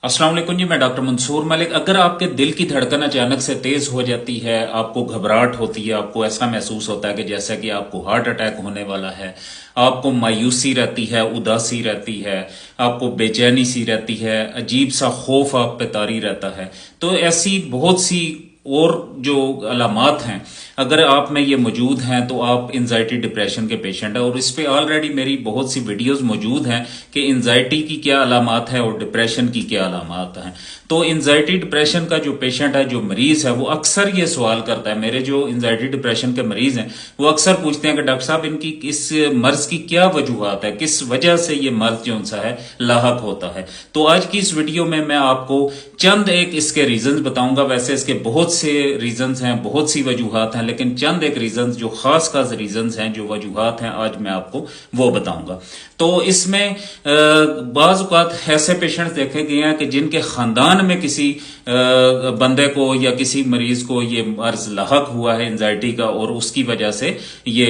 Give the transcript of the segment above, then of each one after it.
अस्सलाम वालेकुम जी, मैं डॉक्टर मंसूर मलिक। अगर आपके दिल की धड़कन अचानक से तेज हो जाती है, आपको घबराहट होती है, आपको ऐसा महसूस होता है कि जैसा कि आपको हार्ट अटैक होने वाला है, आपको मायूसी रहती है, उदासी रहती है, आपको बेचैनी सी रहती है, अजीब सा खौफ आप पे तारी रहता है, तो ऐसी बहुत सी और जो अलामात हैं, अगर आप में ये मौजूद हैं तो आप एंजाइटी डिप्रेशन के पेशेंट हैं। और इस पे ऑलरेडी मेरी बहुत सी वीडियोस मौजूद हैं कि एंजाइटी की क्या अलामात है और डिप्रेशन की क्या अलामात हैं। तो एंजाइटी डिप्रेशन का जो पेशेंट है, जो मरीज है, वो अक्सर ये सवाल करता है। मेरे जो एंजाइटी डिप्रेशन के मरीज हैं वो अक्सर पूछते हैं कि डॉक्टर साहब इनकी इस मर्ज की क्या वजूहत है, किस वजह से ये मर्ज जो सा है लाहक होता है। तो आज की इस वीडियो में मैं आपको चंद एक इसके रीजंस बताऊंगा। वैसे इसके बहुत से रीजंस हैं, बहुत सी वजूहत हैं, लेकिन चंद एक रीजंस जो खास खास रीजंस हैं, जो वजूहत हैं, आज मैं आपको वो बताऊंगा। तो इसमें बाज़ औक़ात ऐसे पेशेंट्स देखे गए हैं कि जिनके खानदान में किसी बंदे को या किसी मरीज को ये मर्ज लाहक हुआ है एंजाइटी का, और उसकी वजह से ये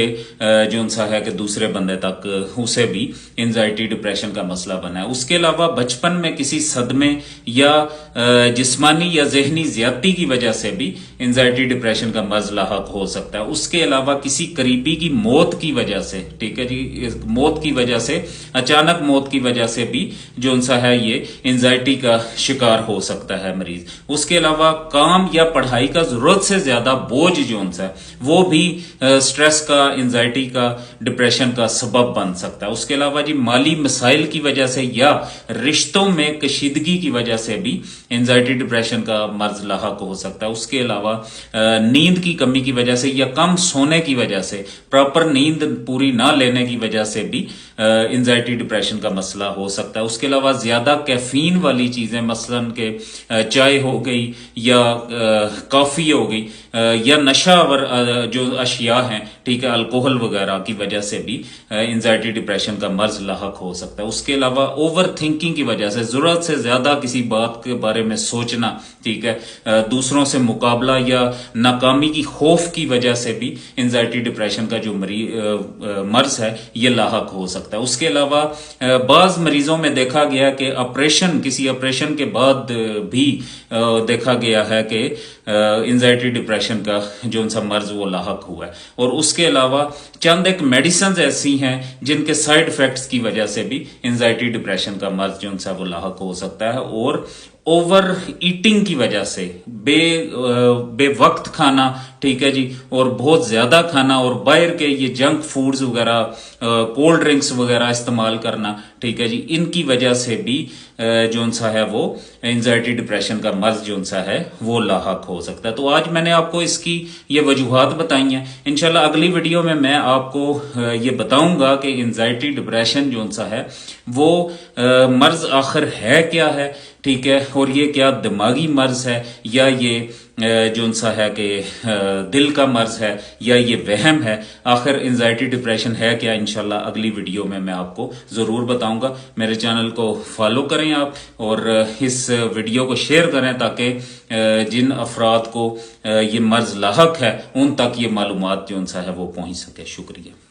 जो सा है कि दूसरे बंदे तक उसे भी एंजाइटी डिप्रेशन का मसला बना है। उसके अलावा बचपन में किसी सदमे या जिस्मानी या जहनी ज्यादती की वजह से भी एंजाइटी डिप्रेशन का मर्ज लाहक हो सकता है। उसके अलावा किसी करीबी की मौत की वजह से, ठीक है जी, मौत की वजह से, अचानक मौत की वजह से भी जो सा है ये एंजाइटी का शिकार हो सकता है मरीज। उसके अलावा काम या पढ़ाई का जरूरत से ज्यादा बोझ जो है वो भी स्ट्रेस का, एंजाइटी का, डिप्रेशन का सबब बन सकता है। उसके अलावा जी माली मसाइल की वजह से या रिश्तों में कशीदगी की वजह से भी एंजाइटी डिप्रेशन का मर्ज लाहक हो सकता है। उसके अलावा नींद की कमी की वजह से या कम सोने की वजह से, प्रॉपर नींद पूरी ना लेने की वजह से भी एंजाइटी डिप्रेशन का मसला हो सकता है। उसके अलावा ज्यादा कैफीन वाली चीजें, मसलन के चाय हो गई या कॉफी हो गई या नशावर जो अशिया हैं, ठीक है, अल्कोहल वगैरह की वजह से भी एंजाइटी डिप्रेशन का मर्ज लाहक हो सकता है। उसके अलावा ओवर थिंकिंग की वजह से, जरूरत से ज्यादा किसी बात के बारे में सोचना, ठीक है, दूसरों से मुकाबला या नाकामी की खौफ की वजह से भी एंजाइटी डिप्रेशन का जो मर्ज है ये लाहक हो सकता है। उसके अलावा बाज मरीजों में देखा गया कि किसी ऑपरेशन के बाद भी देखा गया है कि एंजाइटी डिप्रेशन का जो सा मर्ज वो लाहक हुआ है। और उसके अलावा चंद एक मेडिसिन ऐसी हैं जिनके साइड इफेक्ट्स की वजह से भी एंजाइटी डिप्रेशन का मर्ज जो सा वो लाहक हो सकता है। और ओवर ईटिंग की वजह से, बेवक्त खाना, ठीक है जी, और बहुत ज्यादा खाना और बाहर के ये जंक फूड्स वगैरह, कोल्ड ड्रिंक्स वगैरह इस्तेमाल करना, ठीक है जी, इनकी वजह से भी जो सा है वो एंजाइटी डिप्रेशन का मर्ज जो सा है वो लाहक हो सकता है। तो आज मैंने आपको इसकी ये वजूहात बताई हैं। इंशाल्लाह अगली वीडियो में मैं आपको ये बताऊंगा कि एंजाइटी डिप्रेशन जो सा है वो मर्ज आखिर है क्या है, ठीक है, और ये क्या दिमागी मर्ज है या ये जो सा है कि दिल का मर्ज है या ये वहम है। आखिर एंजाइटी डिप्रेशन है क्या, इंशाल्लाह अगली वीडियो में मैं आपको जरूर बताऊंगा। मेरे चैनल को फॉलो करें आप, और इस वीडियो को शेयर करें ताकि जिन अफराद को ये मर्ज लाहक है उन तक ये मालूमात जो सा है वो पहुंच सके। शुक्रिया।